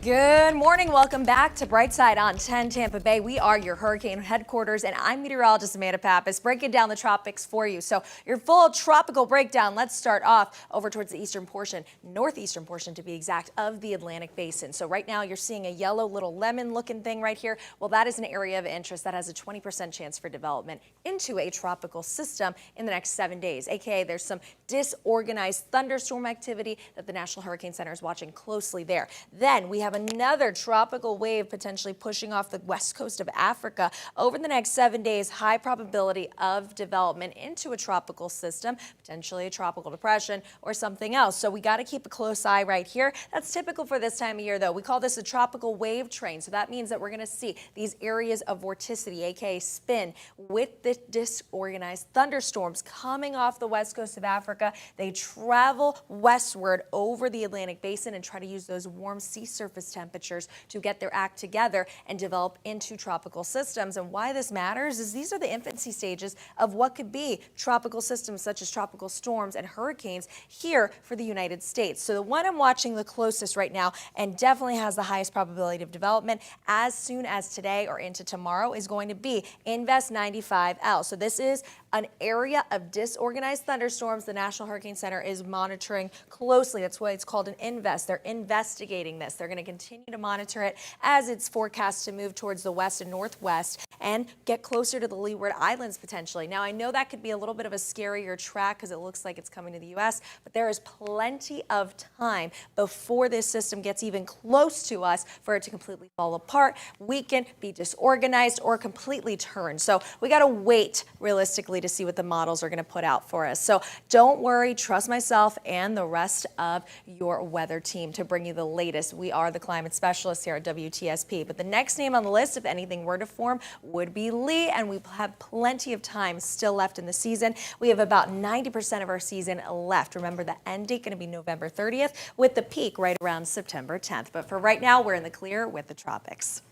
Good morning. Welcome back to Brightside on 10 Tampa Bay. We are your hurricane headquarters, and I'm meteorologist Amanda Pappas breaking down the tropics for you. So your full tropical breakdown. Let's start off over towards the eastern portion, northeastern portion to be exact, of the Atlantic Basin. So right now you're seeing a yellow little lemon looking thing right here. Well, that is an area of interest that has a 20% chance for development into a tropical system in the next 7 days. AKA there's some disorganized thunderstorm activity that the National Hurricane Center is watching closely there. Then we have another tropical wave potentially pushing off the west coast of Africa over the next 7 days. High probability of development into a tropical system, potentially a tropical depression or something else. So we got to keep a close eye right here. That's typical for this time of year, though. We call this a tropical wave train. So that means that we're going to see these areas of vorticity, aka spin, with the disorganized thunderstorms coming off the west coast of Africa. They travel westward over the Atlantic Basin and try to use those warm sea surface temperatures to get their act together and develop into tropical systems. And why this matters is these are the infancy stages of what could be tropical systems such as tropical storms and hurricanes here for the United States. So the one I'm watching the closest right now and definitely has the highest probability of development as soon as today or into tomorrow is going to be Invest 95L. So this is an area of disorganized thunderstorms the National Hurricane Center is monitoring closely. That's why it's called an invest. They're investigating this. They're going to continue to monitor it as it's forecast to move towards the west and northwest and get closer to the Leeward Islands potentially. Now, I know that could be a little bit of a scarier track because it looks like it's coming to the U.S., but there is plenty of time before this system gets even close to us for it to completely fall apart, weaken, be disorganized, or completely turn. So we got to wait realistically to see what the models are going to put out for us. So don't worry, trust myself and the rest of your weather team to bring you the latest. We are the climate specialists here at WTSP. But the next name on the list, if anything were to form, would be Lee, and we have plenty of time still left in the season. We have about 90% of our season left. Remember, the end date going to be November 30th with the peak right around September 10th. But for right now, we're in the clear with the tropics.